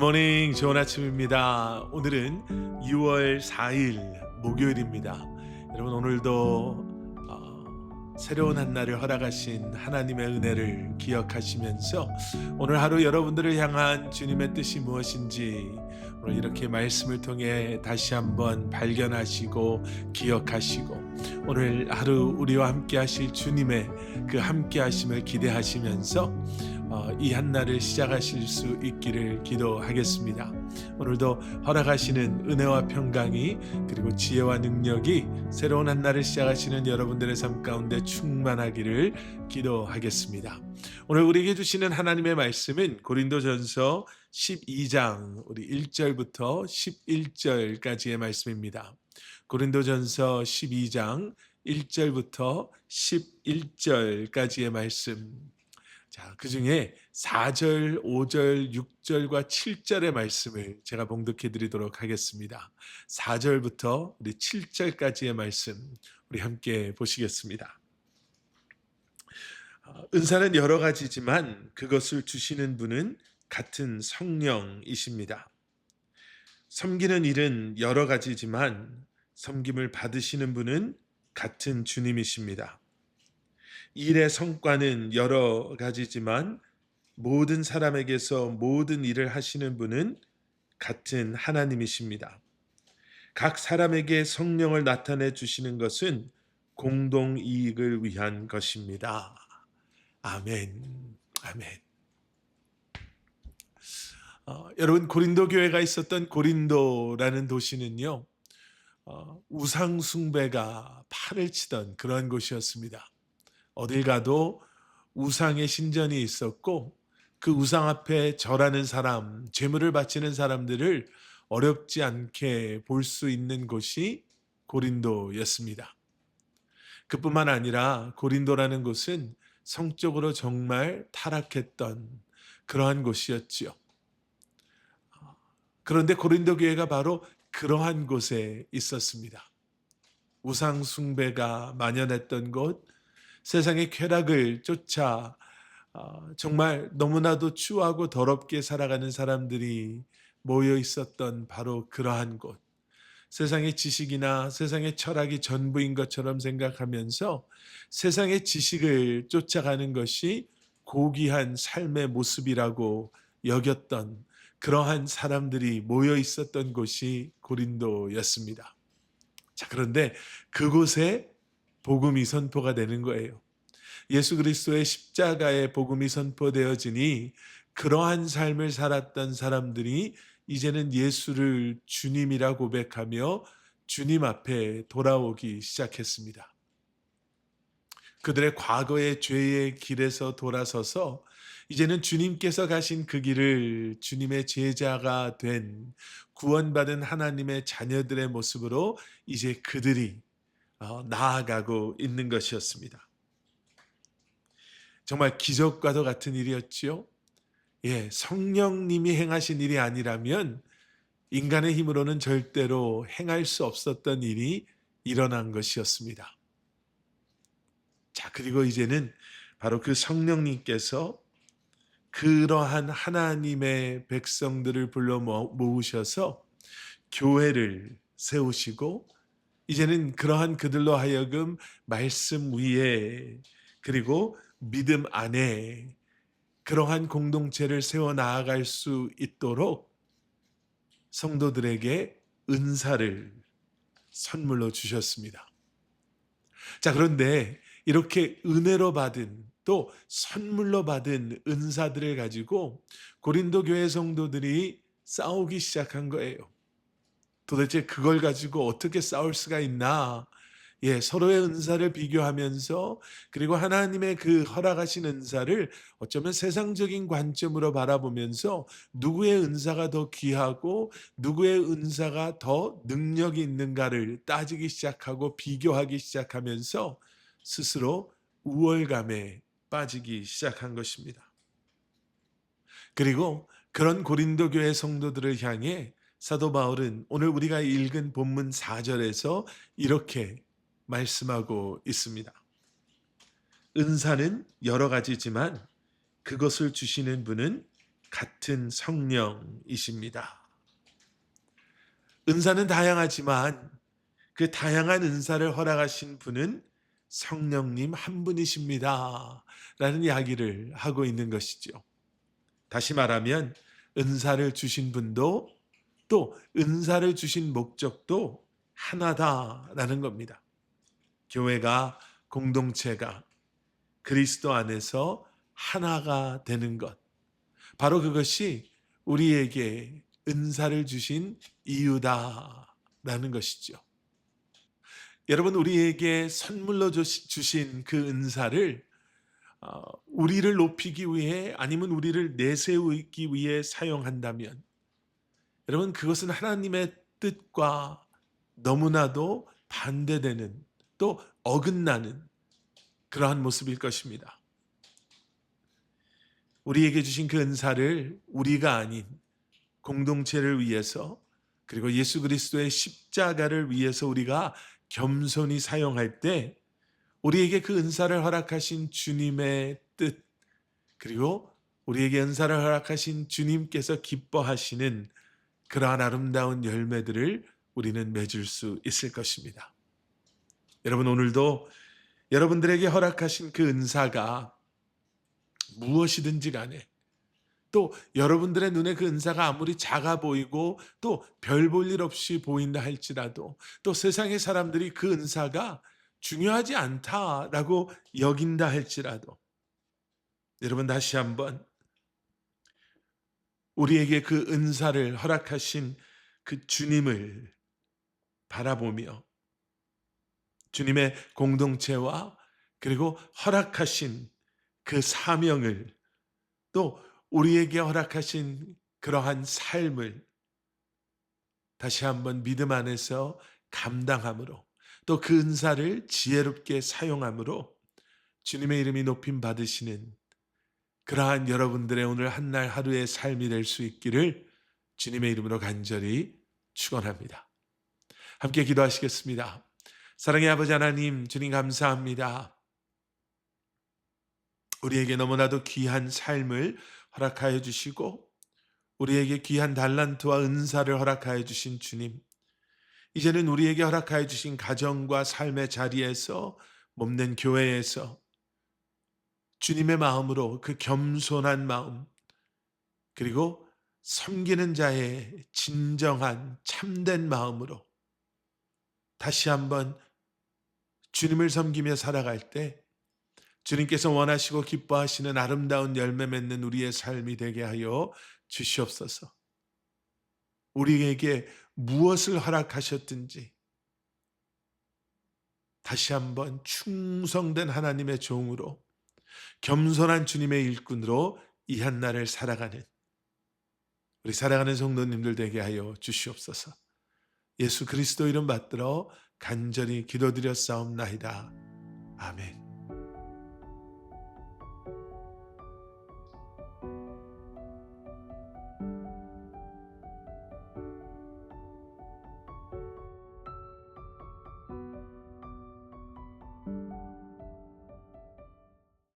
굿모닝, 좋은 아침입니다. 오늘은 6월 4일 목요일입니다. 여러분, 오늘도 새로운 한 날을 허락하신 하나님의 은혜를 기억하시면서 오늘 하루 여러분들을 향한 주님의 뜻이 무엇인지 오늘 이렇게 말씀을 통해 다시 한번 발견하시고 기억하시고, 오늘 하루 우리와 함께 하실 주님의 그 함께 하심을 기대하시면서 이 한날을 시작하실 수 있기를 기도하겠습니다. 오늘도 허락하시는 은혜와 평강이, 그리고 지혜와 능력이 새로운 한날을 시작하시는 여러분들의 삶 가운데 충만하기를 기도하겠습니다. 오늘 우리에게 주시는 하나님의 말씀은 고린도전서 12장 우리 1절부터 11절까지의 말씀입니다. 고린도전서 12장 1절부터 11절까지의 말씀. 자, 그 중에 4절, 5절, 6절과 7절의 말씀을 제가 봉독해 드리도록 하겠습니다. 4절부터 우리 7절까지의 말씀 우리 함께 보시겠습니다. 은사는 여러 가지지만 그것을 주시는 분은 같은 성령이십니다. 섬기는 일은 여러 가지지만 섬김을 받으시는 분은 같은 주님이십니다. 일의 성과는 여러 가지지만 모든 사람에게서 모든 일을 하시는 분은 같은 하나님이십니다. 각 사람에게 성령을 나타내 주시는 것은 공동 이익을 위한 것입니다. 아멘. 아멘. 여러분, 고린도 교회가 있었던 고린도라는 도시는요, 우상 숭배가 판을 치던 그런 곳이었습니다. 어딜 가도 우상의 신전이 있었고, 그 우상 앞에 절하는 사람, 제물을 바치는 사람들을 어렵지 않게 볼 수 있는 곳이 고린도였습니다. 그뿐만 아니라 고린도라는 곳은 성적으로 정말 타락했던 그러한 곳이었지요. 그런데 고린도 교회가 바로 그러한 곳에 있었습니다. 우상 숭배가 만연했던 곳, 세상의 쾌락을 쫓아 정말 너무나도 추하고 더럽게 살아가는 사람들이 모여 있었던 바로 그러한 곳. 세상의 지식이나 세상의 철학이 전부인 것처럼 생각하면서 세상의 지식을 쫓아가는 것이 고귀한 삶의 모습이라고 여겼던 그러한 사람들이 모여 있었던 곳이 고린도였습니다. 자, 그런데 그곳에 복음이 선포가 되는 거예요. 예수 그리스도의 십자가의 복음이 선포되어지니 그러한 삶을 살았던 사람들이 이제는 예수를 주님이라 고백하며 주님 앞에 돌아오기 시작했습니다. 그들의 과거의 죄의 길에서 돌아서서 이제는 주님께서 가신 그 길을 주님의 제자가 된 구원받은 하나님의 자녀들의 모습으로 이제 그들이 나아가고 있는 것이었습니다. 정말 기적과도 같은 일이었지요. 성령님이 행하신 일이 아니라면 인간의 힘으로는 절대로 행할 수 없었던 일이 일어난 것이었습니다. 자, 그리고 이제는 바로 그 성령님께서 그러한 하나님의 백성들을 불러 모으셔서 교회를 세우시고, 이제는 그러한 그들로 하여금 말씀 위에, 그리고 믿음 안에 그러한 공동체를 세워 나아갈 수 있도록 성도들에게 은사를 선물로 주셨습니다. 자, 그런데 이렇게 은혜로 받은, 또 선물로 받은 은사들을 가지고 고린도 교회 성도들이 싸우기 시작한 거예요. 도대체 그걸 가지고 어떻게 싸울 수가 있나? 서로의 은사를 비교하면서, 그리고 하나님의 그 허락하신 은사를 어쩌면 세상적인 관점으로 바라보면서 누구의 은사가 더 귀하고 누구의 은사가 더 능력이 있는가를 따지기 시작하고 비교하기 시작하면서 스스로 우월감에 빠지기 시작한 것입니다. 그리고 그런 고린도 교회 성도들을 향해 사도 바울은 오늘 우리가 읽은 본문 4절에서 이렇게 말씀하고 있습니다. 은사는 여러 가지지만 그것을 주시는 분은 같은 성령이십니다. 은사는 다양하지만 그 다양한 은사를 허락하신 분은 성령님 한 분이십니다. 라는 이야기를 하고 있는 것이죠. 다시 말하면 은사를 주신 분도 또 은사를 주신 목적도 하나다라는 겁니다. 교회가 공동체가 그리스도 안에서 하나가 되는 것. 바로 그것이 우리에게 은사를 주신 이유다라는 것이죠. 여러분, 우리에게 선물로 주신 그 은사를 우리를 높이기 위해 아니면 우리를 내세우기 위해 사용한다면 여러분, 그것은 하나님의 뜻과 너무나도 반대되는 또 어긋나는 그러한 모습일 것입니다. 우리에게 주신 그 은사를 우리가 아닌 공동체를 위해서 그리고 예수 그리스도의 십자가를 위해서 우리가 겸손히 사용할 때 우리에게 그 은사를 허락하신 주님의 뜻 그리고 우리에게 은사를 허락하신 주님께서 기뻐하시는 그러한 아름다운 열매들을 우리는 맺을 수 있을 것입니다. 여러분, 오늘도 여러분들에게 허락하신 그 은사가 무엇이든지 간에 또 여러분들의 눈에 그 은사가 아무리 작아 보이고 또 별 볼 일 없이 보인다 할지라도 또 세상의 사람들이 그 은사가 중요하지 않다라고 여긴다 할지라도 여러분, 다시 한번 우리에게 그 은사를 허락하신 그 주님을 바라보며 주님의 공동체와 그리고 허락하신 그 사명을 또 우리에게 허락하신 그러한 삶을 다시 한번 믿음 안에서 감당함으로 또 그 은사를 지혜롭게 사용함으로 주님의 이름이 높임 받으시는 그러한 여러분들의 오늘 한날 하루의 삶이 될 수 있기를 주님의 이름으로 간절히 축원합니다. 함께 기도하시겠습니다. 사랑의 아버지 하나님, 주님 감사합니다. 우리에게 너무나도 귀한 삶을 허락하여 주시고 우리에게 귀한 달란트와 은사를 허락하여 주신 주님, 이제는 우리에게 허락하여 주신 가정과 삶의 자리에서 몸된 교회에서 주님의 마음으로 그 겸손한 마음 그리고 섬기는 자의 진정한 참된 마음으로 다시 한번 주님을 섬기며 살아갈 때 주님께서 원하시고 기뻐하시는 아름다운 열매 맺는 우리의 삶이 되게 하여 주시옵소서. 우리에게 무엇을 허락하셨든지 다시 한번 충성된 하나님의 종으로 겸손한 주님의 일꾼으로 이 한날을 살아가는 우리 살아가는 성도님들 되게 하여 주시옵소서. 예수 그리스도 이름 받들어 간절히 기도드렸사옵나이다. 아멘.